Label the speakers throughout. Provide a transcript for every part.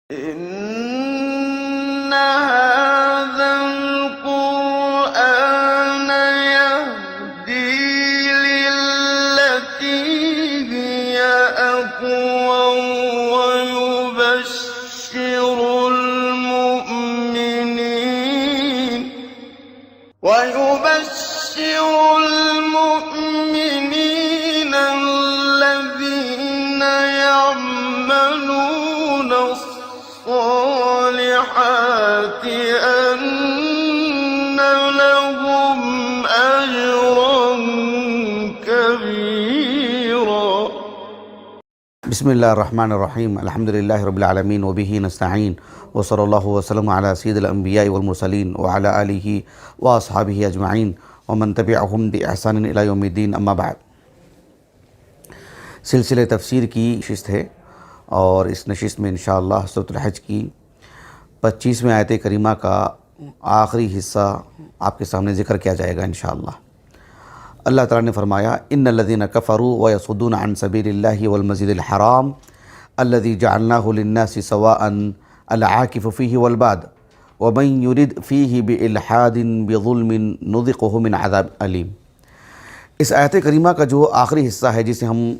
Speaker 1: إن هذا القرآن يهدي للتي هي أقوم ويبشر المؤمنين الذين يعملون الصالحات أن لهم أجرا كبيرا.
Speaker 2: بسم اللہ الرحمن الرحیم. الحمد للہ رب العالمین وبہ نستعین وصلی اللہ وسلم علی سید الانبیاء والمرسلین وعلی آلہ واصحابہ اجمعین ومن تبعہم بإحسان الی یوم الدین. اما بعد، سلسلہ تفسیر کی نشست ہے اور اس نشست میں انشاءاللہ سورۃ الحج کی 25ویں آیت کریمہ کا آخری حصہ آپ کے سامنے ذکر کیا جائے گا انشاءاللہ. اللہ تعالیٰ نے فرمایا ان الذین کفروا ویصدون عن سبیل اللہ والمسجد الحرام الذی جعلناہ للناس سواء العاکف فیہ والباد ومن یرد فیہ بإلحاد بظلم نذقہ من عذاب علیم. اس آیت کریمہ کا جو آخری حصہ ہے، جسے ہم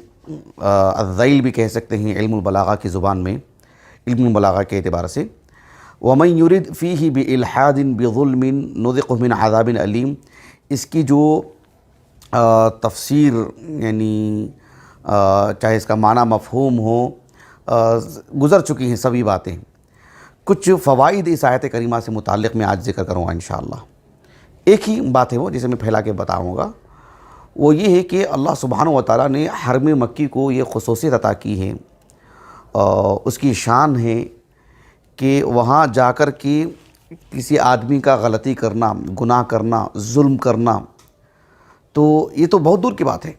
Speaker 2: الذیل بھی کہہ سکتے ہیں علم البلاغہ کی زبان میں، علم البلاغہ کے اعتبار سے، ومن یرد فیہ بإلحاد بظلم نذقہ من عذاب علیم، اس کی جو تفسیر یعنی چاہے اس کا معنی مفہوم ہو، گزر چکی ہیں سبھی باتیں. کچھ فوائد اس آیت کریمہ سے متعلق میں آج ذکر کروں گا انشاءاللہ. ایک ہی بات ہے وہ جسے میں پھیلا کے بتاؤں گا، وہ یہ ہے کہ اللہ سبحانہ و تعالیٰ نے حرم مکی کو یہ خصوصیت عطا کی ہے، اس کی شان ہے کہ وہاں جا کر کے کسی آدمی کا غلطی کرنا، گناہ کرنا، ظلم کرنا، تو یہ تو بہت دور کی بات ہے.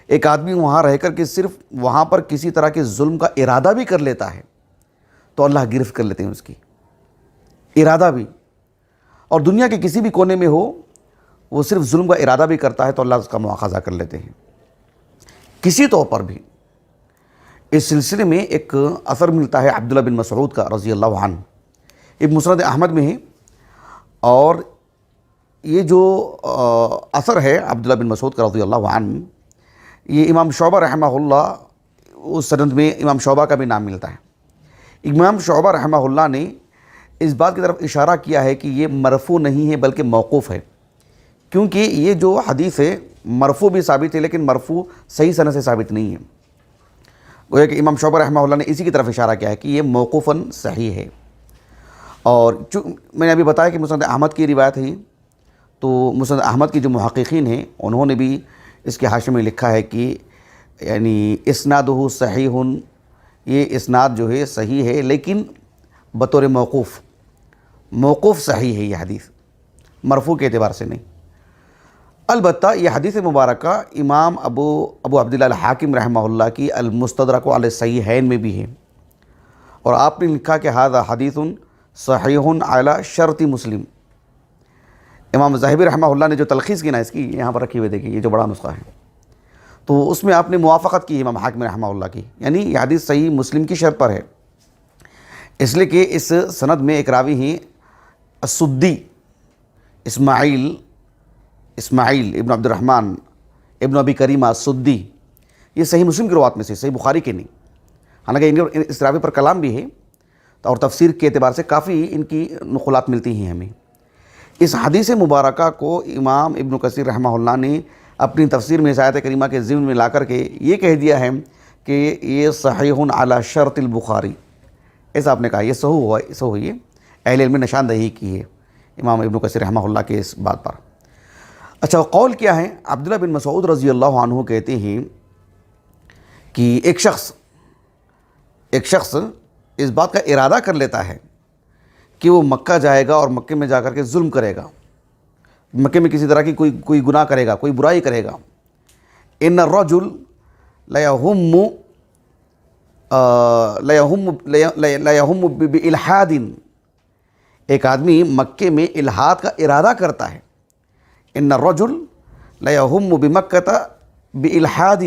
Speaker 2: ایک آدمی وہاں رہ کر کے صرف وہاں پر کسی طرح کے ظلم کا ارادہ بھی کر لیتا ہے تو اللہ گرفت کر لیتے ہیں اس کی ارادہ بھی. اور دنیا کے کسی بھی کونے میں ہو، وہ صرف ظلم کا ارادہ بھی کرتا ہے تو اللہ اس کا مواخذہ کر لیتے ہیں. کسی طور پر بھی اس سلسلے میں ایک اثر ملتا ہے عبداللہ بن مسعود کا رضی اللہ عنہ، ابن مسند احمد میں ہے، اور یہ جو اثر ہے عبداللہ بن مسعود کا رضی اللہ عنہ، یہ امام شعبہ رحمہ اللہ، اس سند میں امام شعبہ کا بھی نام ملتا ہے. امام شعبہ رحمہ اللہ نے اس بات کی طرف اشارہ کیا ہے کہ یہ مرفوع نہیں ہے بلکہ موقوف ہے، کیونکہ یہ جو حدیث ہے مرفوع بھی ثابت ہے لیکن مرفوع صحیح سند سے ثابت نہیں ہے. گویا کہ امام شعبہ رحمہ اللہ نے اسی کی طرف اشارہ کیا ہے کہ یہ موقوفاً صحیح ہے. اور میں نے ابھی بتایا کہ مسند احمد کی روایت ہے، تو مسند احمد کی جو محققین ہیں انہوں نے بھی اس کے حاشیے میں لکھا ہے کہ یعنی اسنادہ صحیح، یہ اسناد جو ہے صحیح ہے لیکن بطور موقوف صحیح ہے یہ حدیث، مرفوع کے اعتبار سے نہیں. البتہ یہ حدیث مبارکہ امام ابو عبداللہ الحاکم رحمہ اللہ کی المستدرک علی الصحیحین میں بھی ہے، اور آپ نے لکھا کہ ھذا حدیث صحیح علی شرط مسلم. امام ذاہبی رحمہ اللہ نے جو تلخیص کی نا اس کی، یہاں پر رکھی ہوئے دیکھیے، یہ جو بڑا نسخہ ہے، تو اس میں آپ نے موافقت کی امام حاکم رحمہ اللہ کی، یعنی یہ حدیث صحیح مسلم کی شرط پر ہے. اس لیے کہ اس سند میں ایک راوی ہیں السدی اسماعیل ابن عبد الرحمن ابن ابی کریمہ السدی، یہ صحیح مسلم کی روایت میں سے، صحیح بخاری کے نہیں. حالانکہ اس راوی پر کلام بھی ہے اور تفسیر کے اعتبار سے کافی ان کی نقلات ملتی ہیں ہمیں. اس حدیث مبارکہ کو امام ابن کثیر رحمہ اللہ نے اپنی تفسیر میں اس آیت کریمہ کے ضمن میں لا کر کے یہ کہہ دیا ہے کہ یہ صحیح علی شرط البخاری. ایسا آپ نے کہا، یہ صحیح ہے. اہل علم نے نشاندہی کی ہے امام ابن کثیر رحمہ اللہ کے اس بات پر. اچھا، قول کیا ہے؟ عبداللہ بن مسعود رضی اللہ عنہ کہتے ہیں کہ ایک شخص اس بات کا ارادہ کر لیتا ہے کہ وہ مکہ جائے گا اور مکے میں جا کر کے ظلم کرے گا، مکے میں کسی طرح کی کوئی گناہ کرے گا، کوئی برائی کرے گا. ان الرجل لیہم بالحاد، ایک آدمی مکے میں الحاد کا ارادہ کرتا ہے. ان الرجل لیہم بمکہ بالحاد،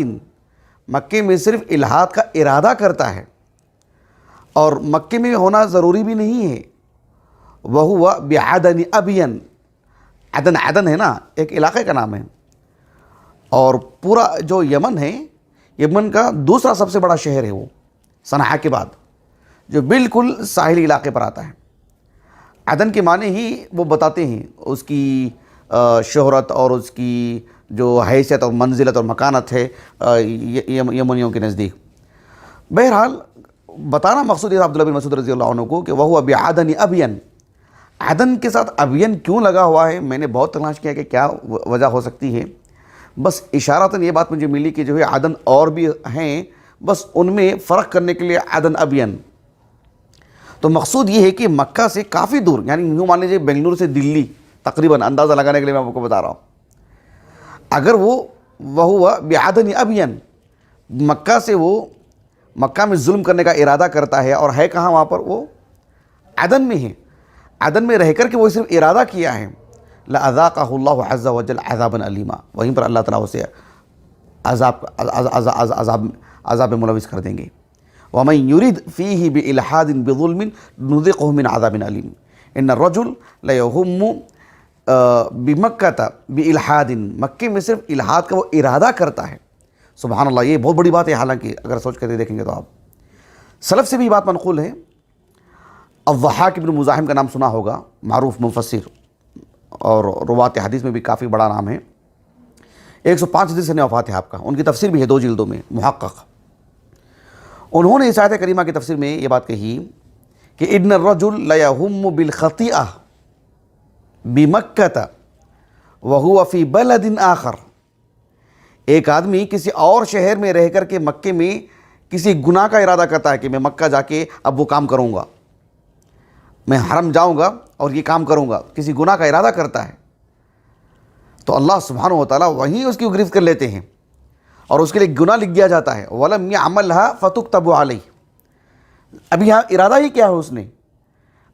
Speaker 2: مکے میں صرف الحاد کا ارادہ کرتا ہے. اور مکے میں ہونا ضروری بھی نہیں ہے. وَهُوَ بِعَدَنِ أَبْيَنَ، عدن، عدن ہے نا، ایک علاقے کا نام ہے. اور پورا جو یمن ہے، یمن کا دوسرا سب سے بڑا شہر ہے وہ، صنعاء کے بعد، جو بالکل ساحلی علاقے پر آتا ہے. عدن کے معنی ہی وہ بتاتے ہیں، اس کی شہرت اور اس کی جو حیثیت اور منزلت اور مکانت ہے یمنیوں کے نزدیک. بہرحال بتانا مقصود ہے عبداللہ بن مسعود رضی اللہ عنہ کو کہ وَهُوَ بِعَدَنِ أَبْيَنَ، عدن کے ساتھ ابین کیوں لگا ہوا ہے؟ میں نے بہت تلاش کیا کہ کیا وجہ ہو سکتی ہے. بس اشارتاً یہ بات مجھے ملی کہ جو ہے عدن اور بھی ہیں، بس ان میں فرق کرنے کے لیے عدن ابین. تو مقصود یہ ہے کہ مکہ سے کافی دور، یعنی یوں مان لیجیے بنگلور سے دلی تقریباً، اندازہ لگانے کے لیے میں آپ کو بتا رہا ہوں. اگر وہ وَهُوَ بِعَدَنِ أَبْيَنَ، مکہ سے وہ مکہ میں ظلم کرنے کا ارادہ کرتا ہے، اور ہے کہاں وہاں پر؟ وہ عدن میں ہے. عدن میں رہ کر کے وہ صرف ارادہ کیا ہے، لَأَذَاقَهُ اللَّهُ عَزَّ وَجَلَّ عَذَابًا أَلِيمًا، وہیں پر اللہ تعالیٰ اسے عذاب ملوث کر دیں گے. وَمَن يُرِدْ فِيهِ بِإِلْحَادٍ بِظُلْمٍ نُذِقْهُ مِنْ عَذَابٍ أَلِيمٍ إِنَّ الرَّجُلَ لَيَهُمُّ بِمَكَّةَ بِإِلْحَادٍ، مکے میں صرف الحاد کا وہ ارادہ کرتا ہے. سبحان اللہ، یہ بہت بڑی بات ہے. حالانکہ اگر سوچ کر دیکھیں گے تو آپ، سلف سے بھی بات منقول ہے. الضحاک ابن مزاحم کا نام سنا ہوگا، معروف مفسر اور روات حدیث میں بھی کافی بڑا نام ہے. 105 ہجری سے وفات ہے آپ کا. ان کی تفسیر بھی ہے 2 جلدوں میں، محقق. انہوں نے اس آیت کریمہ کی تفسیر میں یہ بات کہی کہ ان الرجل لیہم بالخطیئہ بمکہ وہو فی بلد آخر، ایک آدمی کسی اور شہر میں رہ کر کے مکے میں کسی گناہ کا ارادہ کرتا ہے کہ میں مکہ جا کے اب وہ کام کروں گا، میں حرم جاؤں گا اور یہ کام کروں گا، کسی گناہ کا ارادہ کرتا ہے، تو اللہ سبحانہ و تعالیٰ وہیں اس کی گرفت کر لیتے ہیں اور اس کے لیے گناہ لکھ دیا جاتا ہے. وَلَمْ يَعْمَلْهَا فَتُكْتَبُ عَلَيْهِ، ابھی یہاں ارادہ ہی کیا ہے، اس نے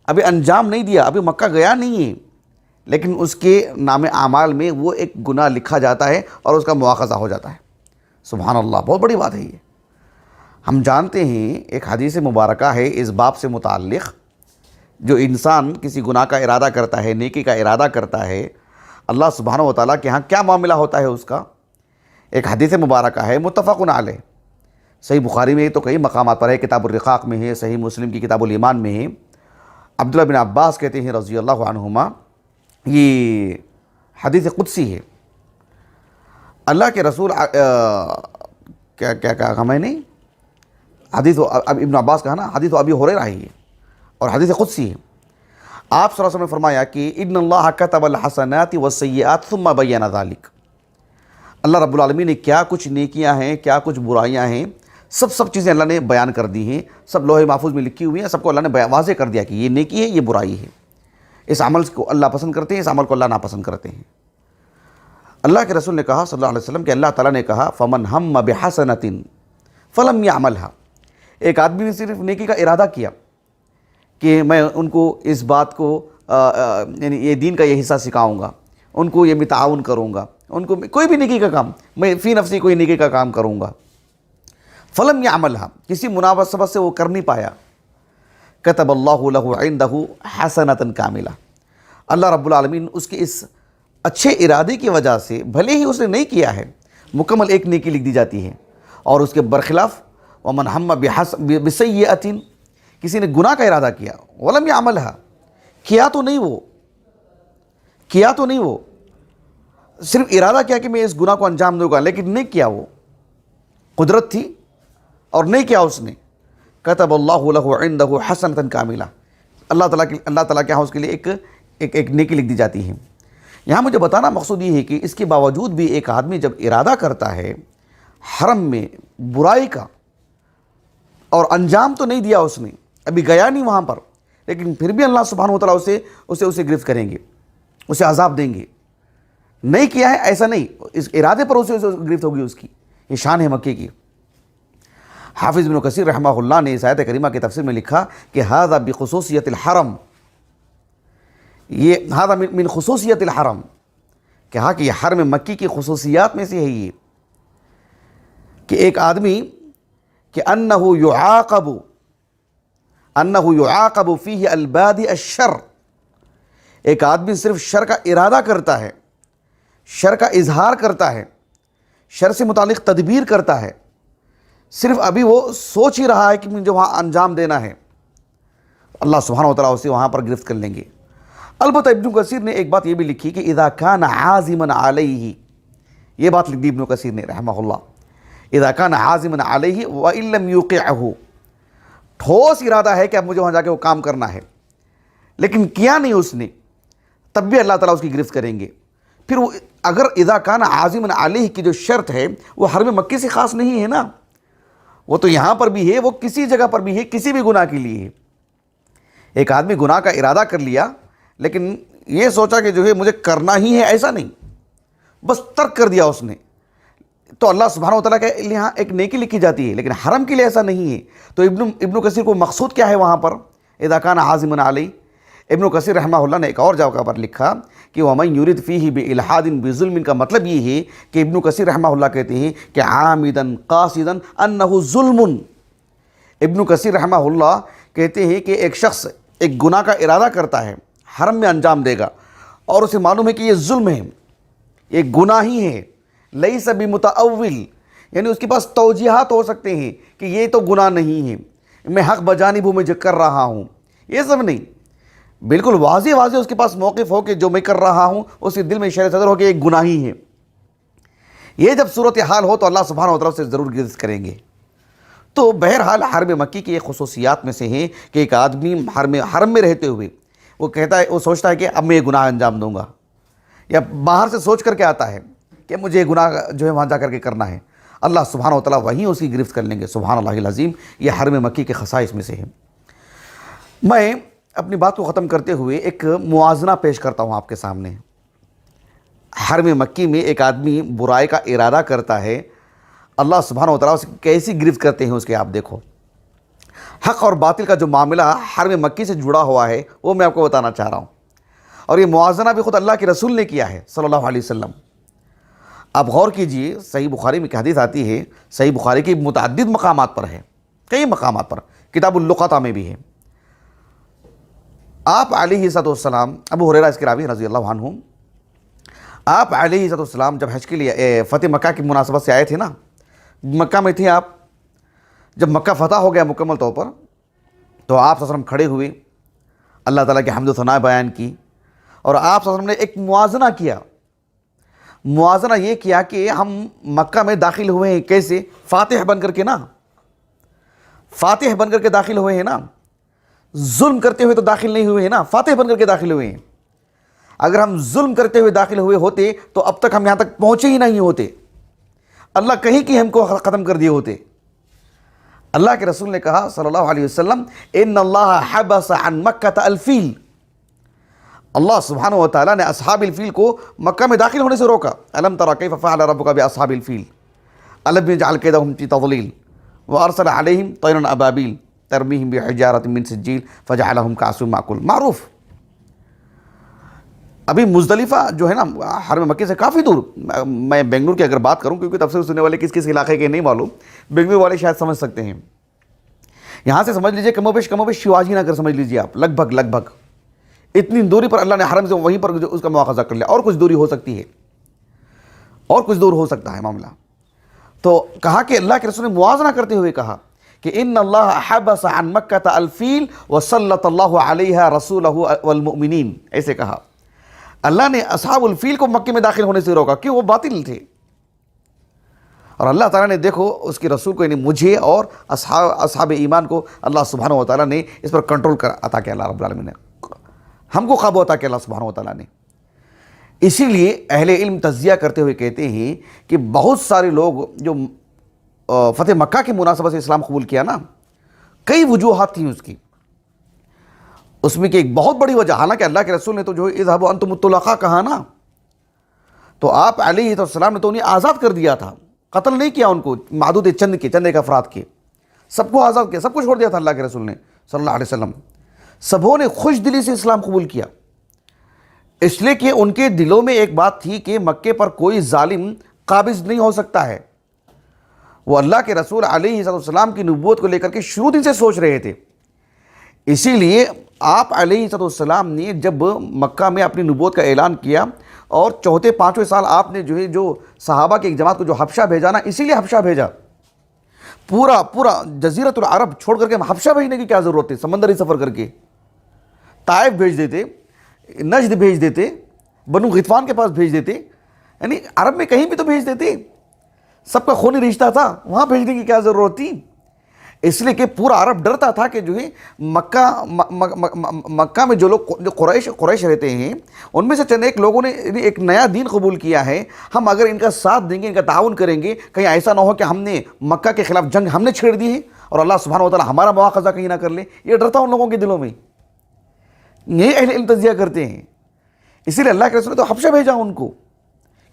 Speaker 2: ابھی انجام نہیں دیا، ابھی مکہ گیا نہیں ہے، لیکن اس کے نام اعمال میں وہ ایک گناہ لکھا جاتا ہے اور اس کا مواخذہ ہو جاتا ہے. سبحان اللہ، بہت بڑی بات ہے یہ. ہم جانتے ہیں ایک حدیث مبارکہ ہے اس باب سے متعلق، جو انسان کسی گناہ کا ارادہ کرتا ہے، نیکی کا ارادہ کرتا ہے، اللہ سبحانہ و تعالیٰ کے ہاں کیا معاملہ ہوتا ہے اس کا. ایک حدیث مبارکہ ہے متفق علیہ، صحیح بخاری میں تو کئی مقامات پر ہے، کتاب الرقاق میں ہے، صحیح مسلم کی کتاب الایمان میں ہے. عبداللہ بن عباس کہتے ہیں رضی اللہ عنہما، یہ حدیث قدسی ہے. اللہ کے رسول کیا کہا میں نے، حدیث ابن عباس کہا نا، حدیث ابی ہریرہ ہے اور حدیث قدسی ہے. آپ صلی اللہ علیہ وسلم نے فرمایا کہ ان اللہ کتب الحسنات والسیئات ثم بین ذلک، اللہ رب العالمین نے کیا کچھ نیکیاں ہیں، کیا کچھ برائیاں ہیں، سب چیزیں اللہ نے بیان کر دی ہیں، سب لوح محفوظ میں لکھی ہوئی ہیں، سب کو اللہ نے واضح کر دیا کہ یہ نیکی ہے، یہ برائی ہے، اس عمل کو اللہ پسند کرتے ہیں، اس عمل کو اللہ ناپسند کرتے ہیں. اللہ کے رسول نے کہا صلی اللہ علیہ وسلم کہ اللہ تعالیٰ نے کہا فمن ہم بحسنۃ فلم یعملھا، ایک آدمی نے صرف نیکی کا ارادہ کیا کہ میں ان کو اس بات کو یعنی یہ دین کا یہ حصہ سکھاؤں گا، ان کو یہ میں تعاون کروں گا، ان کو کوئی بھی نیکی کا کام، میں فی نفسی کوئی نیکی کا کام کروں گا، فلم یعملھا، کسی مناسبت سے وہ کر نہیں پایا، کتب اللہ لہ عندہ حسنۃ کاملہ، اللہ رب العالمین اس کے اس اچھے ارادے کی وجہ سے، بھلے ہی اس نے نہیں کیا ہے، مکمل ایک نیکی لکھ دی جاتی ہے. اور اس کے برخلاف ومن ہم بسیئۃ، کسی نے گناہ کا ارادہ کیا، ولم یعملھا، کیا تو نہیں وہ صرف ارادہ کیا کہ میں اس گناہ کو انجام دوں گا، لیکن نہیں کیا، وہ قدرت تھی اور نہیں کیا اس نے، کتب اللہ لہ عندہ حسنۃ کاملہ، اللہ تعالیٰ کے ہاں اس کے لیے ایک نیکی لکھ دی جاتی ہے. یہاں مجھے بتانا مقصود یہ ہے کہ اس کے باوجود بھی ایک آدمی جب ارادہ کرتا ہے حرم میں برائی کا، اور انجام تو نہیں دیا اس نے، ابھی گیا نہیں وہاں پر، لیکن پھر بھی اللہ سبحانہ و تعالیٰ اسے گرفت کریں گے، اسے عذاب دیں گے. نہیں کیا ہے ایسا نہیں، اس ارادے پر اسے گرفت ہوگی. اس کی یہ شان ہے مکے کی. حافظ ابن کثیر رحمہ اللہ نے اس آیت کریمہ کی تفسیر میں لکھا کہ ھذا بخصوصیت الحرم، یہ ھذا من خصوصیت الحرم، کہا کہ یہ حرم مکی کی خصوصیات میں سے ہے یہ، کہ ایک آدمی کہ انہ یعاقب انہ یعاقب فیہ البادی الشر، ایک آدمی صرف شر کا ارادہ کرتا ہے، شر کا اظہار کرتا ہے، شر سے متعلق تدبیر کرتا ہے، صرف ابھی وہ سوچ ہی رہا ہے کہ مجھے وہاں انجام دینا ہے، اللہ سبحانہ و تعالیٰ اسے وہاں پر گرفت کر لیں گے۔ البتہ ابن کثیر نے ایک بات یہ بھی لکھی کہ اذا کان عازما علیہ، یہ بات لکھ دی ابن کثیر نے رحمہ اللہ، اذا کان عازما علیہ وان لم یوقعہ، ٹھوس ارادہ ہے کہ اب مجھے وہاں جا کے وہ کام کرنا ہے لیکن کیا نہیں اس نے، تب بھی اللہ تعالیٰ اس کی گرفت کریں گے۔ پھر وہ اگر اذا کان عازما علیہ کی جو شرط ہے وہ حرم مکی سے خاص نہیں ہے نا، وہ تو یہاں پر بھی ہے، وہ کسی جگہ پر بھی ہے، کسی بھی گناہ کے لیے ہے۔ ایک آدمی گناہ کا ارادہ کر لیا لیکن یہ سوچا کہ جو ہے مجھے کرنا ہی ہے، ایسا نہیں، بس ترک کر دیا اس نے، تو اللہ سبحانہ و تعالیٰ کے لیے ایک نیکی لکھی جاتی ہے، لیکن حرم کے لیے ایسا نہیں ہے۔ تو ابن کثیر کو مقصود کیا ہے وہاں پر اذا کان عازما علیہ؟ ابن کثیر رحمہ اللہ نے ایک اور جگہ پر لکھا کہ وَمَن يُرِدْ فِيهِ بِإِلْحَادٍ بِظُلْمٍ کا مطلب یہ ہے کہ ابن کثیر رحمہ اللہ کہتے ہیں کہ عامداً قاصداً انہ ظلم، ابن کثیر رحمہ اللہ کہتے ہیں کہ ایک شخص ایک گناہ کا ارادہ کرتا ہے، حرم میں انجام دے گا اور اسے معلوم ہے کہ یہ ظلم ہے، یہ گناہ ہی ہے، لیس بمتأول، یعنی اس کے پاس توجیحات ہو سکتے ہیں کہ یہ تو گناہ نہیں ہے، میں حق بجانب ہوں، میں جو کر رہا ہوں، یہ سب نہیں، بالکل واضح واضح اس کے پاس موقف ہو کہ جو میں کر رہا ہوں اس کے دل میں شرع صدر ہو کہ ایک گناہ ہی ہے۔ یہ جب صورتحال ہو تو اللہ سبحانہ و تعالیٰ سے ضرور گرفت کریں گے۔ تو بہرحال حرم مکی کی یہ خصوصیات میں سے ہیں کہ ایک آدمی حرم میں رہتے ہوئے وہ کہتا ہے، وہ سوچتا ہے کہ اب میں یہ گناہ انجام دوں گا، یا باہر سے سوچ کر کے آتا ہے کہ مجھے گناہ جو ہے وہاں جا کر کے کرنا ہے، اللہ سبحانہ و تعالیٰ وہیں اس کی گرفت کر لیں گے۔ سبحان اللہ العظیم، یہ حرم مکی کے خصائص میں سے ہے۔ میں اپنی بات کو ختم کرتے ہوئے ایک موازنہ پیش کرتا ہوں آپ کے سامنے۔ حرم مکی میں ایک آدمی برائی کا ارادہ کرتا ہے، اللہ سبحانہ و تعالیٰ اسے کیسی گرفت کرتے ہیں اس کے آپ دیکھو۔ حق اور باطل کا جو معاملہ حرم مکی سے جڑا ہوا ہے وہ میں آپ کو بتانا چاہ رہا ہوں، اور یہ موازنہ بھی خود اللہ کے رسول نے کیا ہے صلی اللہ علیہ وسلم۔ آپ غور کیجئے، صحیح بخاری میں ایک حدیث آتی ہے، صحیح بخاری کی متعدد مقامات پر ہے، کئی مقامات پر، کتاب اللقطہ میں بھی ہے۔ آپ علیہ السلام، ابو ہریرہ اس کے راوی رضی اللہ عنہ، آپ علیہ السلام جب حج کے لیے فتح مکہ کی مناسبت سے آئے تھے نا، مکہ میں تھے آپ، جب مکہ فتح ہو گیا مکمل طور پر تو آپ صلی اللہ علیہ وسلم کھڑے ہوئے، اللہ تعالیٰ کی حمد و ثنا بیان کی، اور آپ صلی اللہ علیہ وسلم نے ایک موازنہ کیا۔ موازنہ یہ کیا کہ ہم مکہ میں داخل ہوئے ہیں کیسے؟ فاتح بن کر کے نا، فاتح بن کر کے داخل ہوئے ہیں نا، ظلم کرتے ہوئے تو داخل نہیں ہوئے ہیں نا، فاتح بن کر کے داخل ہوئے ہیں۔ اگر ہم ظلم کرتے ہوئے داخل ہوئے ہوتے تو اب تک ہم یہاں تک پہنچے ہی نہیں ہوتے، اللہ کہیں کہ ہم کو ختم کر دیے ہوتے۔ اللہ کے رسول نے کہا صلی اللہ علیہ وسلم، ان اللہ حبس عن مکہ الفیل، اللہ سبحانہ و تعالیٰ نے اصحاب الفیل کو مکہ میں داخل ہونے سے روکا۔ الم تر کیف فعل ربک باصحاب الفیل الم یجعل کیدہم فی تضلیل وارسل علیہم طیرا ابابیل ترمیہم بحجارۃ من سجیل فجعلہم کعصف مأکول۔ معروف۔ ابھی مزدلفہ جو ہے نا حرم مکی سے کافی دور، میں بنگلور کی اگر بات کروں، کیونکہ تفسیر سننے والے کس کس علاقے کے نہیں معلوم، بنگلور والے شاید سمجھ سکتے ہیں، یہاں سے سمجھ لیجئے کم و بیش شیواجی نگر سمجھ لیجئے آپ، لگ بھگ اتنی دوری پر اللہ نے حرم سے وہیں پر اس کا مواخذہ کر لیا، اور کچھ دوری ہو سکتی ہے، اور کچھ دور ہو سکتا ہے معاملہ۔ تو کہا کہ اللہ کے رسول نے موازنہ کرتے ہوئے کہا کہ ان اللہ حبس عن مکہ الفیل وسلط اللہ علیہ رسولہ والمؤمنین، ایسے کہا اللہ نے اصحاب الفیل کو مکے میں داخل ہونے سے روکا، کیوں؟ وہ باطل تھے، اور اللہ تعالیٰ نے دیکھو اس کے رسول کو، یعنی مجھے اور اصحاب ایمان کو اللہ سبحانہ و تعالیٰ نے اس پر کنٹرول کر عطا کیا، اللہ رب العالمین نے ہم کو قابو عطا کیا اللہ سبحانہ و تعالیٰ نے۔ اسی لیے اہل علم تجزیہ کرتے ہوئے کہتے ہیں کہ بہت سارے لوگ جو فتح مکہ کی مناسبت سے اسلام قبول کیا نا، کئی وجوہات تھیں اس کی، اس میں کہ ایک بہت بڑی وجہ، حالانکہ اللہ کے رسول نے تو جو اذهبوا انتم الطلقاء کہا نا، تو آپ علیہ السلام نے تو انہیں آزاد کر دیا تھا، قتل نہیں کیا ان کو، معدود چند ایک افراد کے، سب کو آزاد کیا، سب کو چھوڑ دیا تھا اللہ کے رسول نے صلی اللہ علیہ وسلم۔ سبوں نے خوش دلی سے اسلام قبول کیا، اس لیے کہ ان کے دلوں میں ایک بات تھی کہ مکے پر کوئی ظالم قابض نہیں ہو سکتا ہے۔ وہ اللہ کے رسول علیہ السلام کی نبوت کو لے کر کے شروع دن سے سوچ رہے تھے، اسی لیے آپ علیہ السلام نے جب مکہ میں اپنی نبوت کا اعلان کیا اور چوتھے پانچویں سال آپ نے جو صحابہ کی ایک جماعت کو جو حبشہ بھیجا نا، اسی لیے حبشہ بھیجا. پورا جزیرۃ العرب چھوڑ کر کے حبشہ بھیجنے کی کیا ضرورت ہے؟ سمندری سفر کر کے طائف بھیج دیتے، نجد بھیج دیتے، بنو غطفان کے پاس بھیج دیتے، یعنی عرب میں کہیں بھی تو بھیج دیتے. سب کا خونی رشتہ تھا، وہاں بھیجنے کی کیا ضرورت تھی؟ اس لیے کہ پورا عرب ڈرتا تھا کہ مکہ میں جو قریش رہتے ہیں، ان میں سے چند ایک لوگوں نے ایک نیا دین قبول کیا ہے، ہم اگر ان کا ساتھ دیں گے، ان کا تعاون کریں گے، کہیں ایسا نہ ہو کہ ہم نے مکہ کے خلاف جنگ ہم نے چھیڑ دی ہے اور اللہ سبحانہ و تعالیٰ ہمارا مواخذہ کہیں نہ کر لے. یہ ڈرتا ان لوگوں کے دلوں میں. یہی اہل علم تجزیہ کرتے ہیں. اسی لیے اللہ کے رسول نے تو حبشہ بھیجا ان کو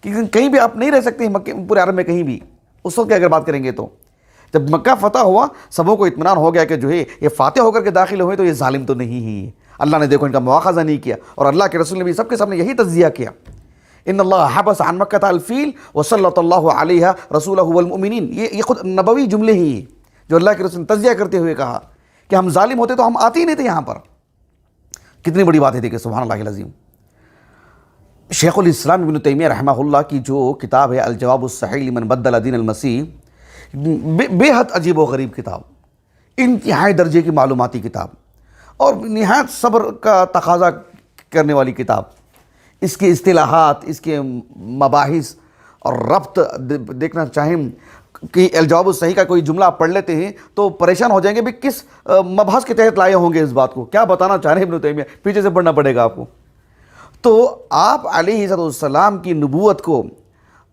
Speaker 2: کہ کہیں بھی آپ نہیں رہ سکتے مکے پورے عرب میں کہیں بھی. اس وقت کی اگر بات کریں گے تو جب مکہ فتح ہوا، سبوں کو اطمینان ہو گیا کہ یہ فاتح ہو کر کے داخل ہوئے تو یہ ظالم تو نہیں ہی. اللہ نے دیکھو ان کا مواخذہ نہیں کیا، اور اللہ کے رسول نے بھی سب کے سامنے یہی تجزیہ کیا. ان اللہ حبس عن مکہ الفیل وسلط اللہ علیہ رسولہ والمؤمنین. یہ خود نبوی جملے ہی ہیں جو اللہ کے رسول نے تجزیہ کرتے ہوئے کہا کہ ہم ظالم ہوتے تو ہم آتے ہی نہیں تھے یہاں پر. کتنی بڑی بات ہے دیکھیں، سبحان اللہ العظیم. شیخ الاسلام ابن تیمیہ رحمہ اللہ کی جو کتاب ہے الجواب الصحیح لمن بدل دین المسیح، بے حد عجیب و غریب کتاب، انتہائی درجے کی معلوماتی کتاب اور نہایت صبر کا تقاضا کرنے والی کتاب. اس کے اصطلاحات، اس کے مباحث اور ربط دیکھنا چاہیں کہ الجواب الصحیح کا کوئی جملہ آپ پڑھ لیتے ہیں تو پریشان ہو جائیں گے بھی کس مبحث کے تحت لائے ہوں گے اس بات کو، کیا بتانا چاہ رہے ہیں ابن تیمیہ، پیچھے سے پڑھنا پڑے گا آپ کو. تو آپ علیہ السلام کی نبوت کو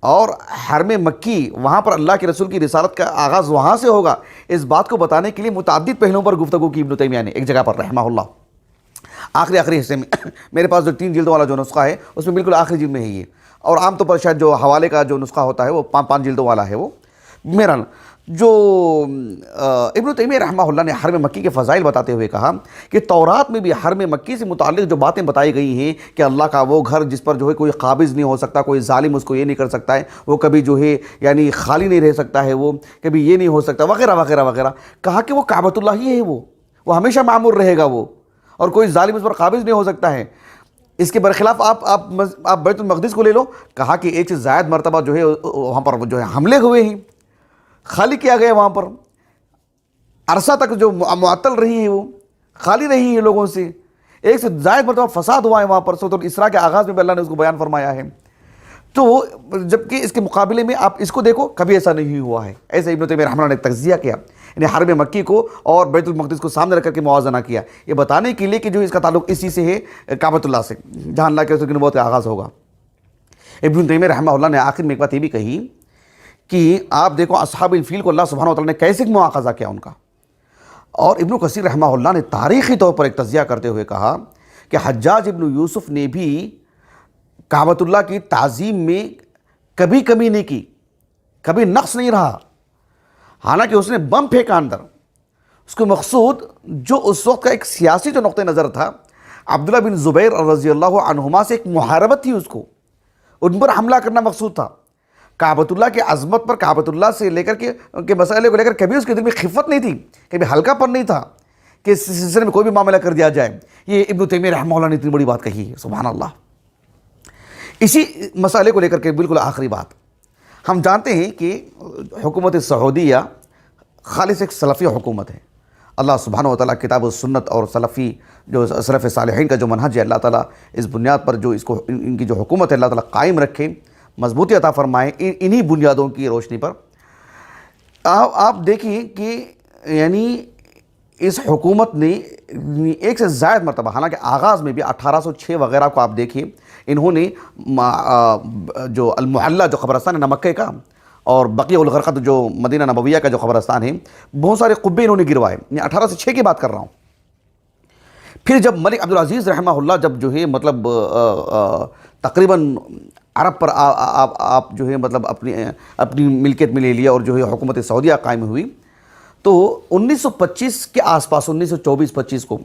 Speaker 2: اور حرم مکی، وہاں پر اللہ کے رسول کی رسالت کا آغاز وہاں سے ہوگا، اس بات کو بتانے کے لیے متعدد پہلوؤں پر گفتگو کی ابن تیمیہ نے ایک جگہ پر رحمہ اللہ. آخری حصے میں میرے پاس جو 3 جلدوں والا جو نسخہ ہے اس میں بالکل آخری جلد میں ہے یہ، اور عام طور پر شاید جو حوالے کا جو نسخہ ہوتا ہے وہ 5 جلدوں والا ہے. وہ میرا جو ابن تیمیہ رحمہ اللہ نے حرم مکی کے فضائل بتاتے ہوئے کہا کہ تورات میں بھی حرم مکی سے متعلق جو باتیں بتائی گئی ہیں کہ اللہ کا وہ گھر جس پر کوئی قابض نہیں ہو سکتا، کوئی ظالم اس کو یہ نہیں کر سکتا ہے، وہ کبھی یعنی خالی نہیں رہ سکتا ہے، وہ کبھی یہ نہیں ہو سکتا وغیرہ وغیرہ وغیرہ. کہا کہ وہ کعبۃ اللہ ہی ہے، وہ ہمیشہ معمور رہے گا، وہ اور کوئی ظالم اس پر قابض نہیں ہو سکتا ہے. اس کے برخلاف آپ بیت المقدس کو لے لو، کہا کہ ایک سے زائد مرتبہ وہاں پر حملے ہوئے ہیں، خالی کیا گیا، وہاں پر عرصہ تک جو معطل رہی ہے وہ خالی رہی ہے لوگوں سے، ایک سے زائد مرتبہ فساد ہوا ہے وہاں پر. سورۃ الاسراء کے آغاز میں بھی اللہ نے اس کو بیان فرمایا ہے. تو جبکہ اس کے مقابلے میں آپ اس کو دیکھو، کبھی ایسا نہیں ہوا ہے. ایسے ابن تیمیہ رحمہ اللہ نے تجزیہ کیا، یعنی حرم مکی کو اور بیت المقدس کو سامنے رکھ کر کے موازنہ کیا، یہ بتانے کے لیے کہ اس کا تعلق اسی سے ہے، کعبۃ اللہ سے، جہاں اللہ کے رسول کی نبوت کا آغاز ہوگا. ابن تیمیہ رحمہ اللہ نے آخر میں ایک بات یہ بھی کہی کہ آپ دیکھو اصحاب الفیل کو اللہ سبحانہ و تعالیٰ نے کیسے مواخذہ کیا ان کا. اور ابن کثیر رحمہ اللہ نے تاریخی طور پر ایک تجزیہ کرتے ہوئے کہا کہ حجاج ابن یوسف نے بھی کعبۃ اللہ کی تعظیم میں کبھی کمی نہیں کی، کبھی نقص نہیں رہا، حالانکہ اس نے بم پھینکا اندر. اس کو مقصود جو اس وقت کا ایک سیاسی جو نقطہ نظر تھا، عبداللہ بن زبیر رضی اللہ عنہما سے ایک محاربت تھی، اس کو ان پر حملہ کرنا مقصود تھا. کعبۃ اللہ کی عظمت پر، کعبۃ اللہ سے لے کر کے مسئلے کو لے کر کبھی اس کے دل میں خفت نہیں تھی، کبھی ہلکا پن نہیں تھا کہ اس سلسلے میں کوئی بھی معاملہ کر دیا جائے. یہ ابن تیمیہ رحمہ اللہ نے اتنی بڑی بات کہی ہے، سبحان اللہ. اسی مسئلے کو لے کر کے بالکل آخری بات، ہم جانتے ہیں کہ حکومت سعودیہ خالص ایک سلفی حکومت ہے. اللہ سبحانہ و تعالیٰ کتاب و سنت اور سلف صالحین کا جو منہج ہے، اللہ تعالیٰ اس بنیاد پر جو اس کو ان کی جو حکومت ہے اللہ تعالیٰ قائم رکھے، مضبوطی عطا فرمائے انہی بنیادوں کی روشنی پر. آپ دیکھیں کہ یعنی اس حکومت نے ایک سے زائد مرتبہ، حالانکہ آغاز میں بھی 1806 وغیرہ کو آپ دیکھیں، انہوں نے جو المحلہ جو قبرستان ہے مکہ کا، اور بقیع الغرقد جو مدینہ نبویہ کا جو قبرستان ہے، بہت سارے قبے انہوں نے گروائے. 1806 کی بات کر رہا ہوں. پھر جب ملک عبدالعزیز رحمہ اللہ جب مطلب تقریباً عرب پر آپ مطلب اپنی ملکیت میں لے لیا اور حکومت سعودیہ قائم ہوئی، تو 1925 کے آس پاس 1924-25 کو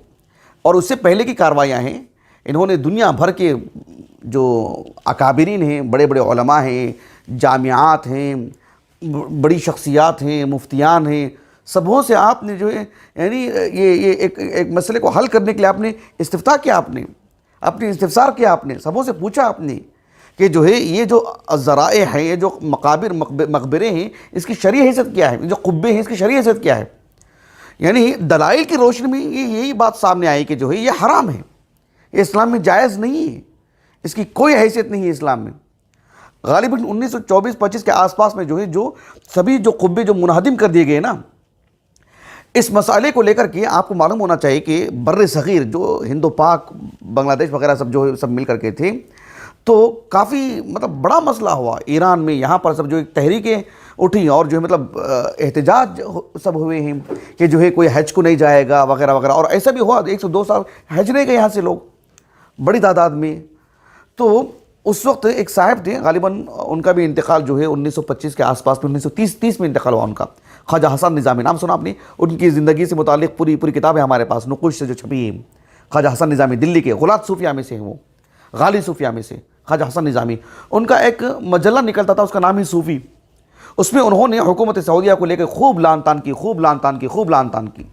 Speaker 2: اور اس سے پہلے کی کاروائیاں ہیں، انہوں نے دنیا بھر کے جو اکابرین ہیں، بڑے بڑے علماء ہیں، جامعات ہیں، بڑی شخصیات ہیں، مفتیان ہیں، سبھوں سے آپ نے جو ہے یعنی یہ ایک مسئلے کو حل کرنے کے لیے آپ نے استفتاء کیا، آپ نے اپنی استفسار کیا، آپ نے سبھوں سے پوچھا آپ نے کہ جو ہے یہ جو ذرائع ہیں، یہ جو مقابر مقبرے ہیں، اس کی شرعی حیثیت کیا ہے، جو قبے ہیں اس کی شرعی حیثیت کیا ہے۔ یعنی دلائل کی روشنی میں یہی بات سامنے آئی کہ جو ہے یہ حرام ہے، یہ اسلام میں جائز نہیں ہے، اس کی کوئی حیثیت نہیں ہے اسلام میں۔ غالباً 1924-25 کے آس پاس میں جو ہے جو سبھی جو قبے جو منہدم کر دیے گئے نا، اس مسئلے کو لے کر کے آپ کو معلوم ہونا چاہیے کہ بر صغیر جو ہند و پاک بنگلہ دیش وغیرہ سب جو سب مل کر کے تھے، تو کافی مطلب بڑا مسئلہ ہوا ایران میں، یہاں پر سب جو تحریکیں اٹھی اور جو ہے مطلب احتجاج سب ہوئے ہیں کہ جو ہے کوئی حج کو نہیں جائے گا وغیرہ وغیرہ، اور ایسا بھی ہوا 102 سال حج نہیں گئے یہاں سے لوگ بڑی تعداد میں۔ تو اس وقت ایک صاحب تھے، غالباً ان کا بھی انتقال جو ہے 1925 کے آس پاس میں 1930 میں انتقال ہوا ان کا، خواجہ حسن نظامی، نام سنا آپ نے؟ ان کی زندگی سے متعلق پوری کتاب ہے ہمارے پاس، نقوش سے جو چھپی ہے۔ خواجہ حسن نظامی دلی کے غلاة صوفیہ میں سے ہیں، وہ غالی صوفیہ میں سے خواجہ حسن نظامی۔ ان کا ایک مجلہ نکلتا تھا، اس کا نام ہی صوفی۔ اس میں انہوں نے حکومت سعودیہ کو لے کے خوب لعن طعن کی۔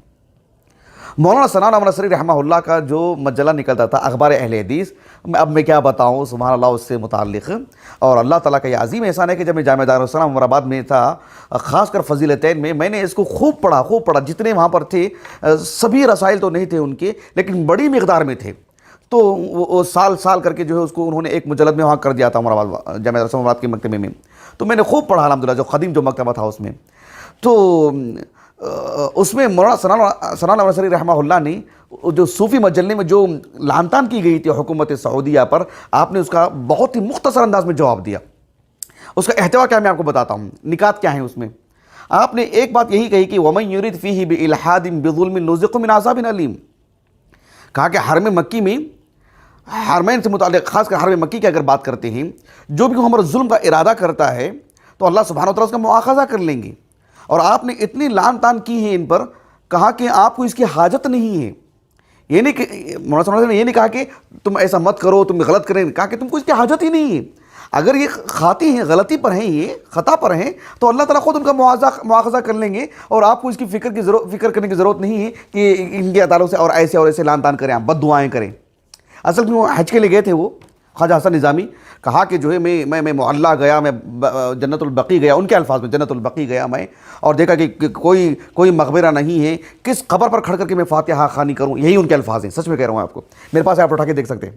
Speaker 2: مولانا ثناء اللہ نصری رحمہ اللہ کا جو مجلہ نکلتا تھا اخبار اہل حدیث، اب میں کیا بتاؤں سبحان اللہ اس سے متعلق، اور اللہ تعالیٰ کا یہ عظیم احسان ہے کہ جب میں جامعہ دارالسلام عمر آباد میں تھا، خاص کر فضیلتین میں نے اس کو خوب پڑھا، جتنے وہاں پر تھے سبھی رسائل تو نہیں تھے ان کے، لیکن بڑی مقدار میں تھے، تو وہ سال کر کے جو ہے اس کو انہوں نے ایک مجلد میں وہاں کر دیا تھا عمر آباد جامعہ دارالسلام عمر آباد کے مکتبے میں، تو میں نے خوب پڑھا الحمدللہ، جو قدیم جو مکتبہ تھا اس میں۔ تو اس میں مولانا ثناء اللہ نصری رحمہ اللہ نے جو صوفی مجلے میں جو لعن طعن کی گئی تھی حکومت سعودیہ پر، آپ نے اس کا بہت ہی مختصر انداز میں جواب دیا۔ اس کا احتوا کیا میں آپ کو بتاتا ہوں، نکات کیا ہیں اس میں۔ آپ نے ایک بات یہی کہی کہ وَمَن يُرِدْ فِيهِ بِإِلْحَادٍ بِظُلْمٍ نُذِقْهُ مِنْ عَذَابٍ أَلِيمٍ، کہا کہ حرم مکی میں، حرمین سے متعلق خاص کر حرم مکی کی اگر بات کرتے ہیں، جو بھی ہمارا ظلم کا ارادہ کرتا ہے تو اللہ سبحانہ وتعالیٰ اس کا مواخذہ کر لیں گے۔ اور آپ نے اتنی لعن طعن کی ہے ان پر، کہا کہ آپ کو اس کی حاجت نہیں ہے، یہ نہیں کہ مولانا صلی اللہ علیہ وسلم نے یہ نہیں کہا کہ تم ایسا مت کرو، تم غلط کریں، کہا کہ تم کو اس کی حاجت ہی نہیں ہے۔ اگر یہ خاطی ہیں، غلطی پر ہیں، یہ خطا پر ہیں، تو اللہ تعالیٰ خود ان کا مواخذہ کر لیں گے، اور آپ کو اس کی فکر کرنے کی ضرورت نہیں ہے کہ ان کے تعلق سے اور ایسے لعن طعن کریں، آپ بد دعائیں کریں۔ اصل میں وہ حج کے لیے گئے تھے، وہ خواجہ حسن نظامی، کہا کہ جو ہے میں معلیٰ گیا، میں جنت البقیع گیا، ان کے الفاظ میں جنت البقیع گیا میں، اور دیکھا کہ کوئی مقبرہ نہیں ہے، کس قبر پر کھڑ کر کے میں فاتحہ خوانی کروں، یہی ان کے الفاظ ہیں، سچ میں کہہ رہا ہوں آپ کو، میرے پاس آپ اٹھا کے دیکھ سکتے ہیں۔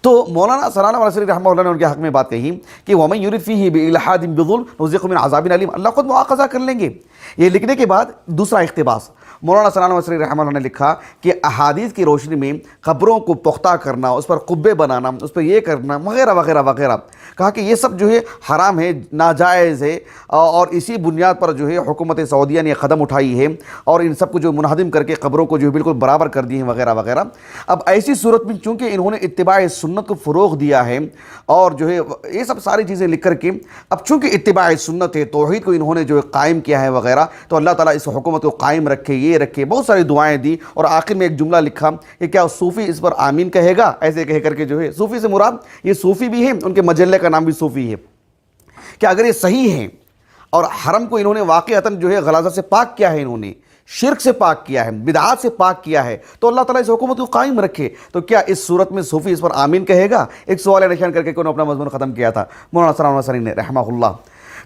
Speaker 2: تو مولانا ثناء اللہ نصری رحمہ اللہ نے ان کے حق میں بات کہی کہ وَمَن يُرِدْ فِيهِ بِإِلْحَادٍ بِظُلْمٍ نُذِقْهُ مِنْ عَذَابٍ أَلِيمٍ، اللہ خود مواخذہ کر لیں گے۔ یہ لکھنے کے بعد دوسرا اقتباس مولانا ثناء اللہ نصری رحمہ اللہ نے لکھا کہ احادیث کی روشنی میں قبروں کو پختہ کرنا، اس پر قبے بنانا، اس پر یہ کرنا وغیرہ وغیرہ وغیرہ، کہا کہ یہ سب جو ہے حرام ہے، ناجائز ہے، اور اسی بنیاد پر جو ہے حکومت سعودیہ نے یہ قدم اٹھائی ہے، اور ان سب کو جو منہدم کر کے قبروں کو جو ہے بالکل برابر کر دی ہیں وغیرہ وغیرہ۔ اب ایسی صورت میں چونکہ انہوں نے اتباع سنت کو فروغ دیا ہے، اور جو ہے یہ سب ساری چیزیں لکھ کر کے، اب چونکہ اتباع سنت ہے، توحید کو انہوں نے جو ہے قائم کیا ہے وغیرہ، تو اللہ تعالیٰ اس حکومت کو قائم رکھے، یہ رکھے، بہت ساری دعائیں دی، اور آخر میں ایک جملہ لکھا کہ کیا صوفی اس پر آمین کہے گا، ایسے کہہ کر کے جو ہے صوفی سے مراد یہ صوفی بھی ہیں، ان کے مجلے کا نام بھی صوفی ہے، کہ اگر یہ صحیح ہیں اور حرم کو انہوں نے واقعتاً جو ہے غلاظت سے پاک کیا ہے، انہوں نے شرک سے پاک کیا ہے، بدعات سے پاک کیا ہے، تو اللہ تعالیٰ اس حکومت کو قائم رکھے، تو کیا اس صورت میں صوفی اس پر آمین کہے گا؟ ایک سوال نشان کر کے انہوں نے اپنا مضمون ختم کیا تھا مولانا ثناء اللہ نصری نے رحمہ اللہ۔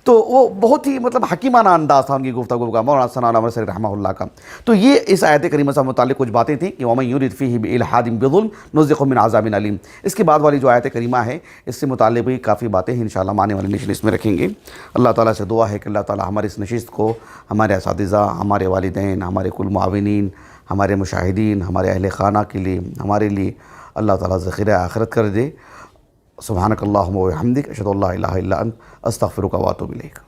Speaker 2: تو وہ بہت ہی مطلب حکیمانہ انداز تھا ان کی گفتگو کا، مولانا ثناء اللہ نصری رحمہ اللہ کا۔ تو یہ اس آیت کریمہ سے متعلق کچھ باتیں تھیں کہ وَمَن يُرِدْ فِيهِ بِإِلْحَادٍ بِظُلْمٍ نُذِقْهُ مِنْ عَذَابٍ أَلِيمٍ۔ اس کے بعد والی جو آیت کریمہ ہے، اس سے متعلق بھی کافی باتیں ہیں، انشاءاللہ ہم آنے والی نشست میں رکھیں گے۔ اللہ تعالیٰ سے دعا ہے کہ اللہ تعالیٰ ہماری اس نشست کو ہمارے اساتذہ، ہمارے والدین، ہمارے کل معاونین، ہمارے مشاہدین، ہمارے اہل خانہ کے لیے، ہمارے لیے اللہ تعالیٰ ذخیرہ آخرت کر دے۔ سبحانک اللہم و بحمدک، اشہد ان لا الہ الا انت، استغفرک و اتوب الیک۔